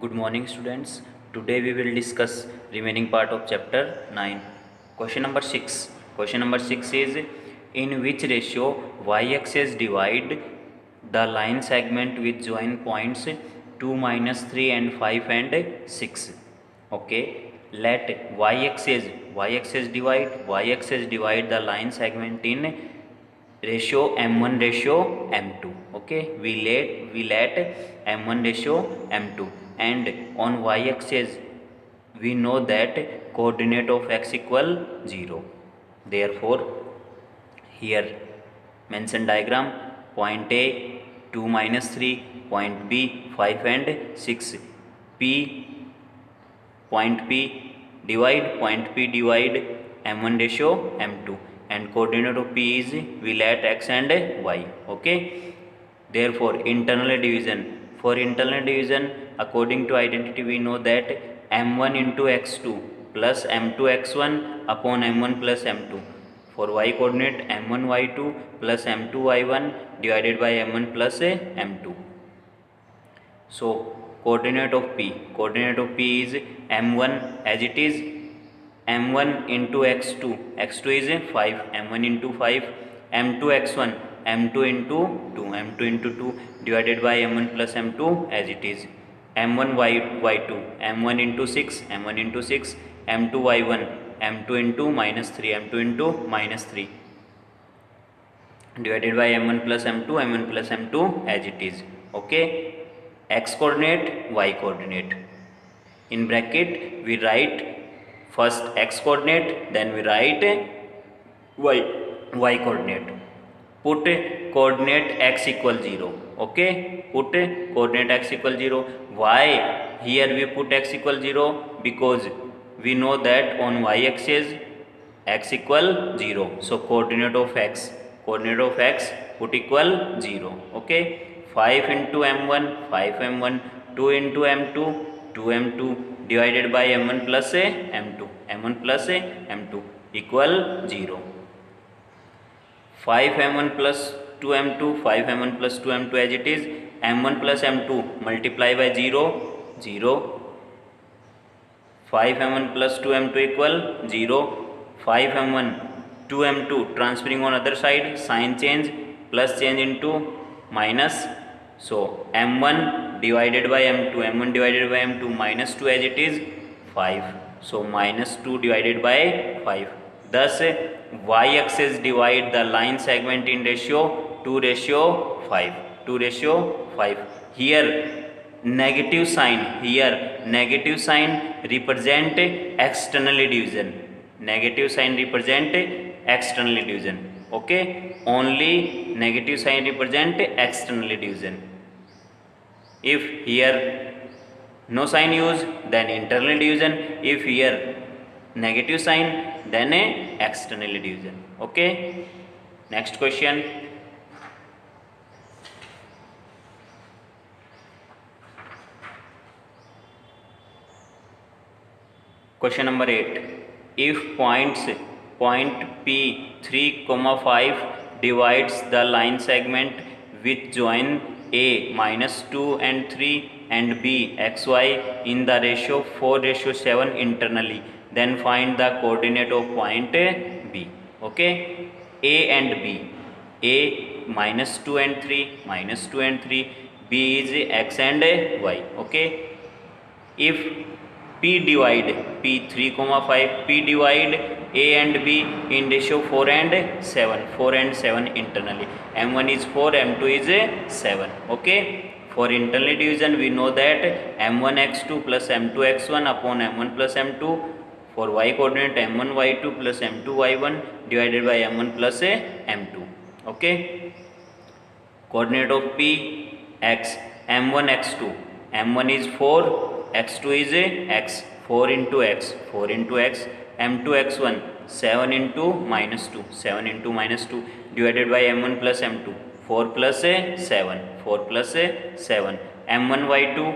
Good morning students. Today we will discuss remaining part of chapter 9. Question number 6. Question number 6 is in which ratio y-axis divide the line segment with join points 2 minus 3 and 5 and 6. Okay, let y-axis divide the line segment in ratio m1 ratio m2. Okay, we let m1 ratio m2, and on y-axis we know that coordinate of x equal 0. Therefore here mention diagram: point A 2 minus 3, point B 5 and 6. P point P divide m1 ratio m2, and coordinate of P is we let x and y. Okay, therefore for internal division according to identity we know that m1 into x2 plus m2 x1 upon m1 plus m2. For y coordinate m1 y2 plus m2 y1 divided by m1 plus m2. So coordinate of P is m1 as it is m1 into x2 is 5, m1 into 5, m2 x1 m2 into 2 divided by m1 plus m2 as it is m1 y2 m1 into 6, m2 y1 m2 into minus 3, divided by m1 plus m2 as it is. Okay, x coordinate, y coordinate. In bracket we write first x coordinate, then we write y coordinate. Put coordinate x equal 0. Okay, put coordinate x equal 0. Why here we put x equal 0? Because we know that on y axis x equal 0. So coordinate of x put equal 0. Okay, 5 into m1 5 m1, 2 into m2 2 m2 divided by m1 plus m2 equal 0. 5 m1 plus 2 m2 as it is, m1 plus m2 multiply by 0. 5 m1 plus 2 m2 equal 0. 5 m1 2 m2 transferring on other side, sign change, plus change into minus. So m1 divided by m2 minus 2 as it is 5. So minus 2 divided by 5. Thus y axis divide the line segment in ratio 2 ratio 5. Here negative sign represent externally division. Okay, only negative sign represent externally division. If here no sign used, then internal division. If here negative sign, then external division. Okay, next question. Question number 8. If point P 3, 5 divides the line segment with join A minus 2 and 3 and B xy in the ratio 4 ratio 7 internally, then find the coordinate of point B. Okay, A and B. A minus 2 and 3, B is x and y. Okay, if P divide P 3, 5, P divide A and B in ratio 4 and 7 internally. M1 is 4, M2 is 7. Okay, for internal division we know that M1 x2 plus M2 x1 upon M1 plus M2. For y coordinate M1 y2 plus M2 y1 divided by M1 plus M2. Okay, coordinate of P x, M1 x2, M1 is 4, x2 is x, 4 into x, m2 x1 7 into minus 2, divided by m1 plus m2, 4 plus 7, m1 y2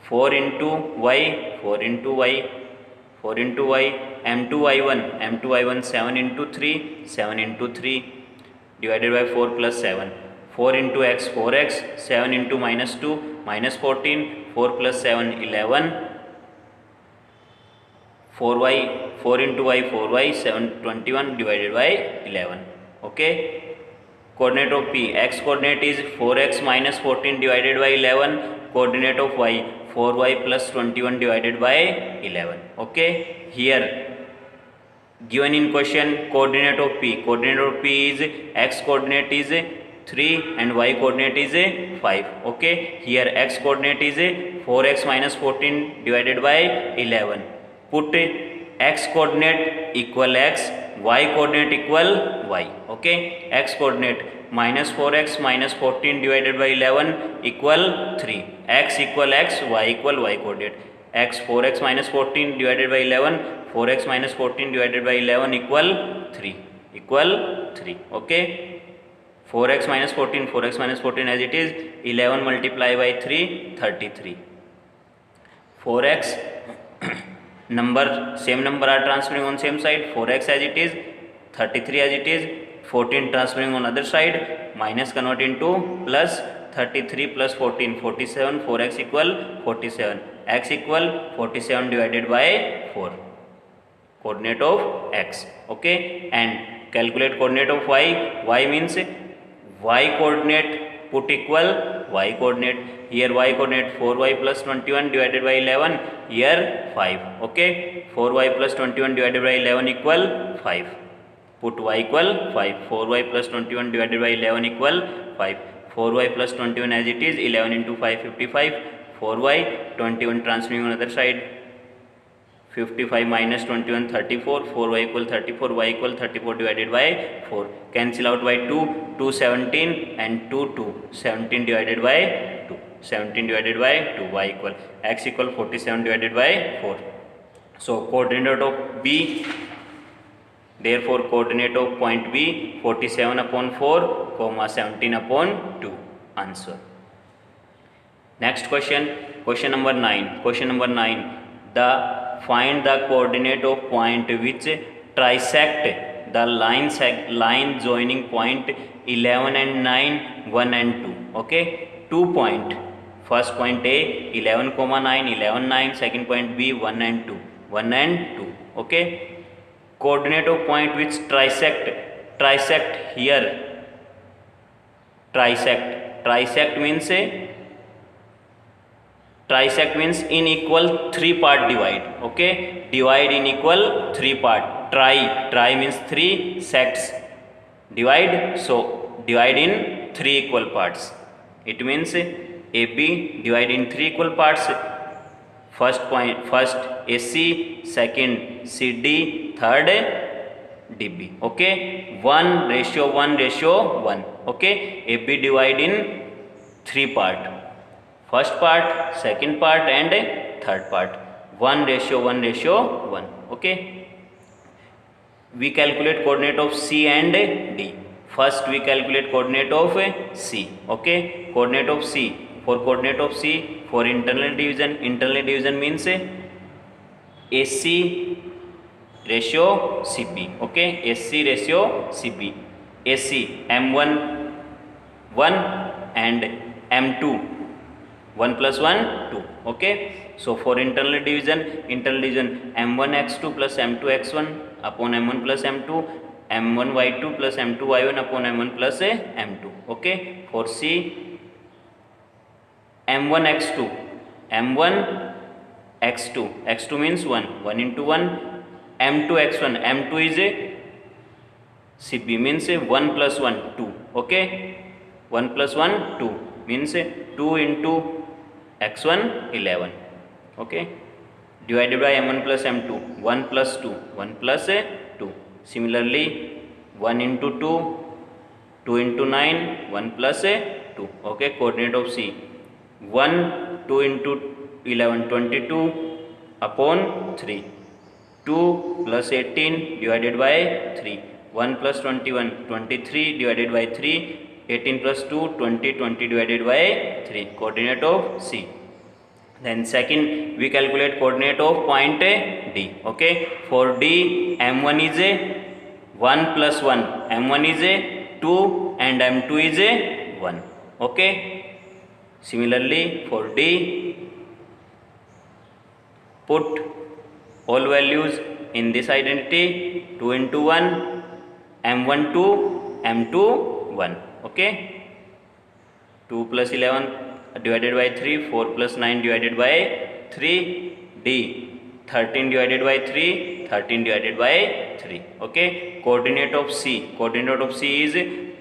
4 into y, m2 y1 7 into 3, divided by 4 plus 7, 4 into x 4x, 7 into minus 2 minus 14, 4 plus 7 11, 4y 4 into y 4y 7 21 divided by 11. Okay, coordinate of P, x coordinate is 4x minus 14 divided by 11, coordinate of y 4y plus 21 divided by 11. Okay, here given in question coordinate of P is x coordinate is 3 and y coordinate is 5. Okay, here x coordinate is 4x minus 14 divided by 11. Put x coordinate equal x, y coordinate equal y. Okay, x coordinate minus 4x minus 14 divided by 11 equal 3, x equal x, y equal y coordinate. X 4x minus 14 divided by 11, 4x minus 14 divided by 11 equal 3, equal 3. Okay, 4x minus 14, 4x minus 14 as it is, 11 multiplied by 3, 33. 4x same number are transferring on same side, 4x as it is, 33 as it is, 14 transferring on other side, minus convert into plus, 33 plus 14 47, 4x equal 47, x equal 47 divided by 4, coordinate of x. Okay, and calculate coordinate of y means y coordinate put equal y coordinate, here y coordinate 4y plus 21 divided by 11, here 5. Okay, 4y plus 21 divided by 11 equal 5, put y equal 5, 4y plus 21 divided by 11 equal 5, 4y plus 21 as it is, 11 into 5 55, 4y 21 transferring on other side, 55 minus 21 34, 4y equal 34, y equal 34 divided by 4, cancel out by 2, 2 17 and 2 2, 17 divided by 2, 17 divided by 2, y equal x equal 47 divided by 4. So coordinate of B, therefore coordinate of point B 47 upon 4 comma 17 upon 2. Answer. Next question, question number 9. Find the coordinate of point which trisect the line joining point 11 and 9, 1 and 2. Okay, 2 point. First point A 11, 9, 11, 9. Second point B 1 and 2, 1 and 2. Okay, coordinate of point which trisect here. Trisect means in equal 3 part divide. Okay, divide in equal 3 part. Tri means 3 sects, divide, so divide in 3 equal parts. It means AB divide in 3 equal parts. First AC, second CD, third DB. Okay, 1 ratio 1. Okay, AB divide in 3 part. First part, second part and third part. 1 ratio 1. Okay, we calculate coordinate of C and D. First we calculate coordinate of C. Okay, coordinate of C. For coordinate of C, for internal division means AC ratio CP. Okay, AC ratio CP. AC M1 1 and M2 1 plus 1 2. Okay, so for internal division M1x2 plus M2x1 upon M1 plus M2, M1y2 plus M2y1 upon M1 plus M2. Okay, for C M1x2 x2 means 1 into 1, M2x1 M2 is a CP means 1 plus 1 2. Okay, 1 plus 1 2 means 2 into x1 11. Okay, divided by M1 plus M2, 1 plus 2 1 plus 2. Similarly 1 into 2 2 into 9 1 plus 2. Okay, coordinate of C 1 2 into 11 22 upon 3, 2 plus 18 divided by 3, 1 plus 21 23 divided by 3, 18 plus 2 20 divided by 3, coordinate of C. Then second we calculate coordinate of point D. Okay, for D M1 is a 1 plus 1, M1 is a 2 and M2 is a 1. Okay, similarly for D put all values in this identity. 2 into 1, m1 2, m2 1. Okay, 2 plus 11 divided by 3, 4 plus 9 divided by 3, d 13 divided by 3, 13 divided by 3. Okay, coordinate of C is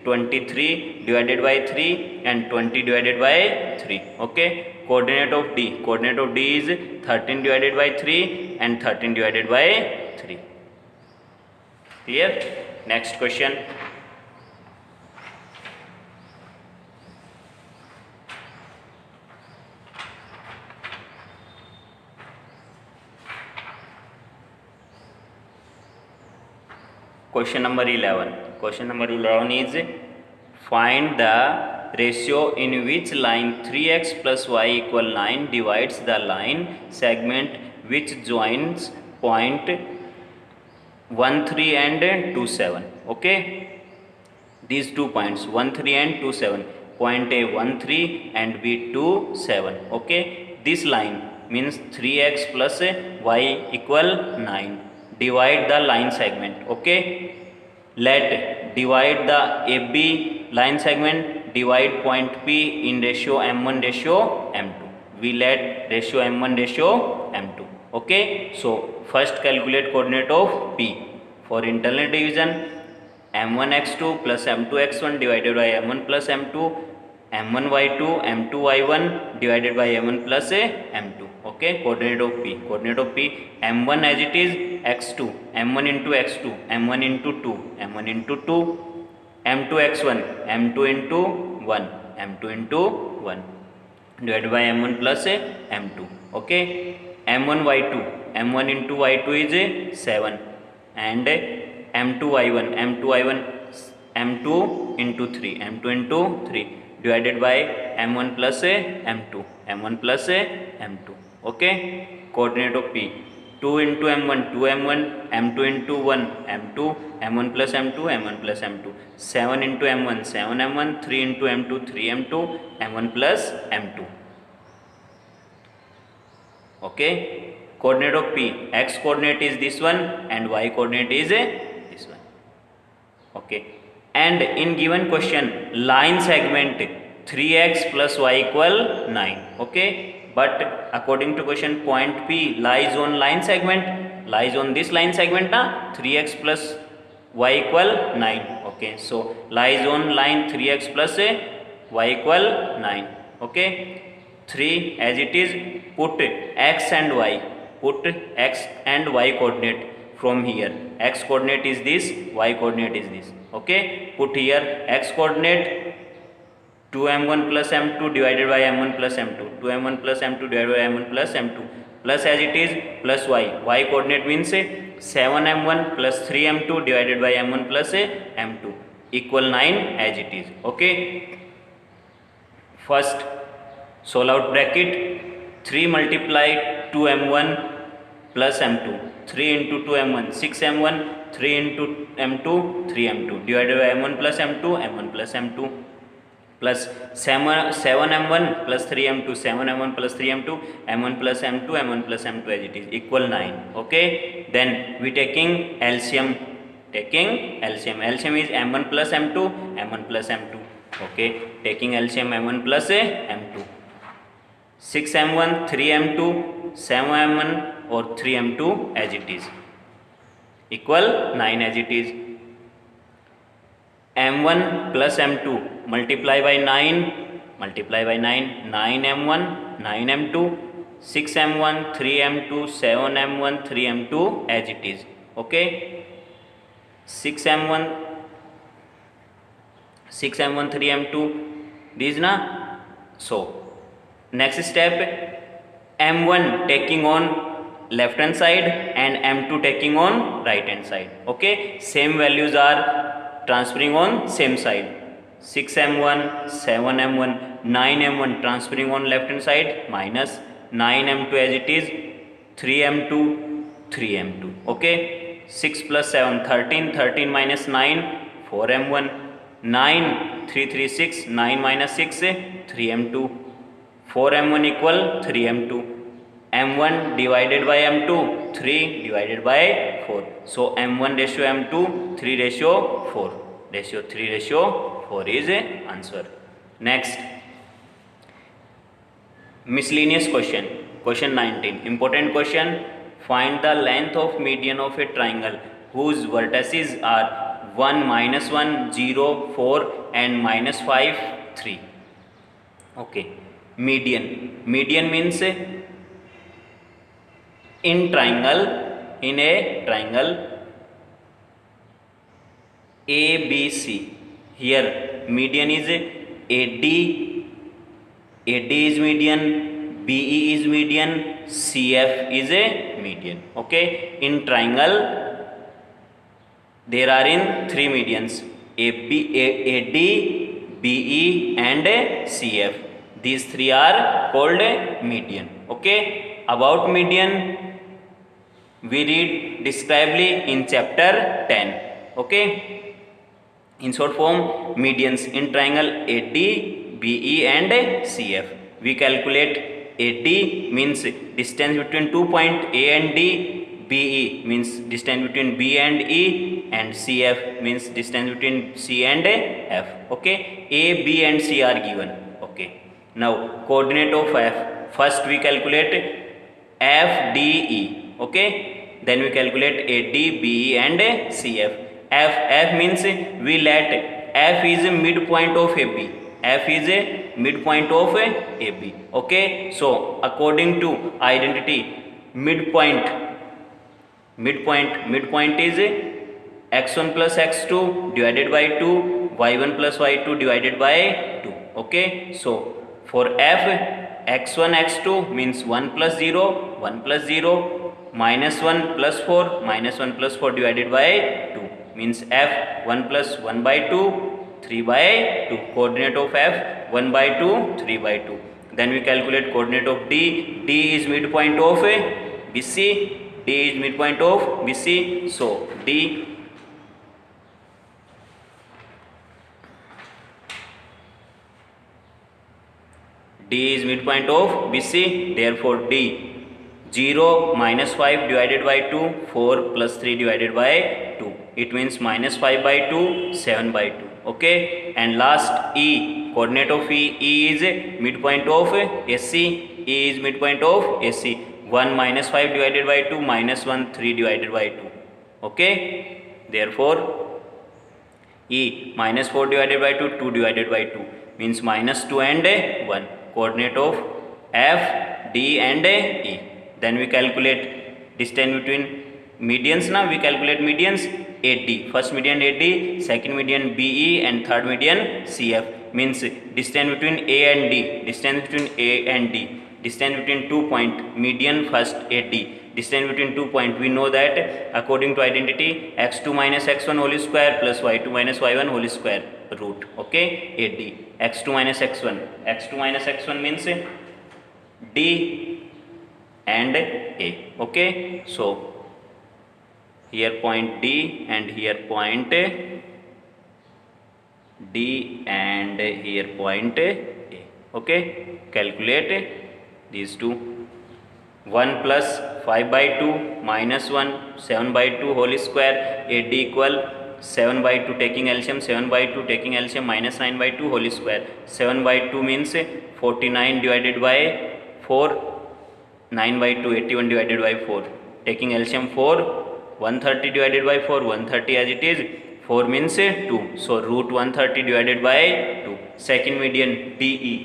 23 divided by 3 and 20 divided by 3. Okay, coordinate of D is 13 divided by 3 and 13 divided by 3. Clear? Next question. Question number 11. Question number 11 is find the ratio in which line 3x plus y equal 9 divides the line segment which joins point 1 3 and 2 7. Okay, these 2 points 1 3 and 2 7, point A 1 3 and B 2 7. Okay, this line means 3x plus y equal 9. Divide the line segment. Okay, let divide the AB line segment, divide point P in ratio m1 ratio m2. We let ratio m1 ratio m2. Okay, so first calculate coordinate of P. For internal division, m1 x2 plus m2 x1 divided by m1 plus m2, m1 y2 m2 y1 divided by m1 plus m2. Okay, coordinate of P, m1 as it is x2, m1 into x2, m1 into 2, m1 into 2, m2 x1, m2 into 1, m2 into 1 divided by m1 plus m2. Okay, m1 y2, m1 into y2 is 7 and m2 y1, m2 into 3, m2 into 3 divided by m1 plus m2, m1 plus m2. Okay, coordinate of P, 2 into m1, 2m1, m2 into 1, m2, m1 plus m2, m1 plus m2, 7 into m1, 7m1, 3 into m2, 3m2, m1 plus m2. Okay, coordinate of P, x coordinate is this one and y coordinate is this one. Okay, and in given question line segment 3x plus y equal 9. Okay, but according to question point P lies on line segment, lies on this line segment 3x plus y equal 9. Okay, so lies on line 3x plus y equal 9. Okay, 3 as it is, put x and y, put x and y coordinate from here. X coordinate is this, y coordinate is this. Okay, put here x coordinate 2m1 plus m2 divided by m1 plus m2, 2m1 plus m2 divided by m1 plus m2, plus as it is plus y, y coordinate means 7m1 plus 3m2 divided by m1 plus m2 equal 9 as it is. Okay, first solve out bracket, 3 multiply 2m1 plus m2, 3 into 2m1 6m1, 3 into m2 3m2 divided by m1 plus m2, m1 plus m2 plus 7m1 plus 3m2, 7m1 plus 3m2, m1 plus m2, m1 plus m2 as it is equal 9. Okay, then we taking LCM, LCM is m1 plus m2, m1 plus m2. Okay, taking LCM m1 plus m2, 6m1, 3m2, 7m1 or 3m2 as it is equal 9 as it is. m1 plus m2 multiply by 9, 9m1, 9m2, 6m1, 3m2, 7m1, 3m2 as it is. Okay, 6m1, 3m2 this na. So next step, m1 taking on left hand side and m2 taking on right hand side. Okay, same values are transferring on same side. 6m1, 7m1, 9m1 transferring on left hand side minus 9m2 as it is, 3m2, 3m2. Okay, 6 plus 7 13, 13 minus 9 4m1, 9 3 3 6, 9 minus 6 3m2, 4m1 equal 3m2, m1 divided by m2, 3 divided by 4. So m1 ratio m2, 3 ratio 4, ratio 3 ratio 4 is a answer. Next, miscellaneous question, question 19, important question. Find the length of median of a triangle whose vertices are 1, -1, 0, 4 and -5, 3. Okay, median. Median means in triangle, in a triangle ABC, here median is AD, AD is median, BE is median, CF is a median. Okay, in triangle there are in 3 medians, AD, BE and CF. These 3 are called median. Okay, about median we read describedly in chapter 10. Okay, in short form, medians in triangle AD, BE and CF. We calculate AD means distance between 2 points A and D, BE means distance between B and E, and CF means distance between C and F. Okay, A, B and C are given. Okay, now coordinate of F. First we calculate FDE. Okay, then we calculate AD, BE and CF. F means we let F is a midpoint of AB. F is a midpoint of AB. Okay, so according to identity, midpoint is x1 plus x2 divided by 2, y1 plus y2 divided by 2. Okay, so for F, x1 x2 means 1 plus 0, 1 plus 0, -1 plus 4, -1 plus 4 divided by 2 means F 1 plus 1 by 2, 3 by 2. Coordinate of F 1 by 2, 3 by 2. Then we calculate coordinate of D. D is midpoint of BC. D is midpoint of BC. So D is midpoint of BC. Therefore D 0 -5 divided by 2, 4 plus 3 divided by 2. It means -5 by 2, 7 by 2. Okay, and last E, coordinate of E. E is midpoint of AC. E is midpoint of AC. 1 -5 divided by 2, -1, 3 divided by 2. Okay, therefore E -4 divided by 2, 2 divided by 2 means -2 and 1. Coordinate of F, D and E. Then we calculate distance between medians. Now we calculate medians. AD, first median AD, second median BE and third median CF. Means distance between A and D, distance between A and D, distance between 2 points, median first AD, distance between 2 points. We know that according to identity, x2 minus x1 whole square plus y2 minus y1 whole square root. Okay, AD, x2 minus x1, x2 minus x1 means D and A. Okay, so here point D and here point D and here point A. Okay, calculate these two. 1 plus 5 by 2 minus 1, 7 by 2 whole square. AD equal 7 by 2 taking LCM, 7 by 2 taking LCM, minus 9 by 2 whole square. 7 by 2 means 49 divided by 4, 9 by 2 81 divided by 4, taking LCM 4, 130 divided by 4, 130 as it is, 4 means 2, so root 130 divided by 2. Second median DE,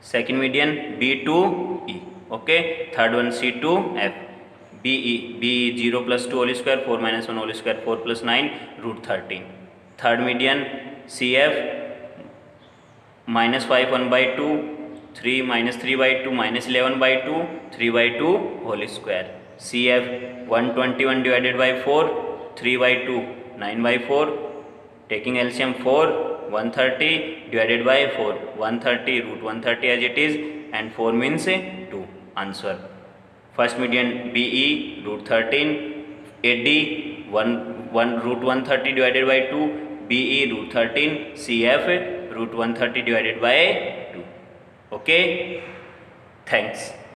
second median B to E. Okay, third one C to F. BE, 0 plus 2 whole square, 4 minus 1 whole square, 4 plus 9 root 13. Third median CF, minus 5 1 by 2, 3 minus 3 by 2, minus 11 by 2, 3 by 2 whole square. CF 121 divided by 4, 3 by 2, 9 by 4, taking LCM 4, 130 divided by 4, 130 root 130 as it is, and 4 means 2. Answer. First median BE root 13, AD 1 root 130 divided by 2, BE root 13, CF root 130 divided by 2. Okay, thanks.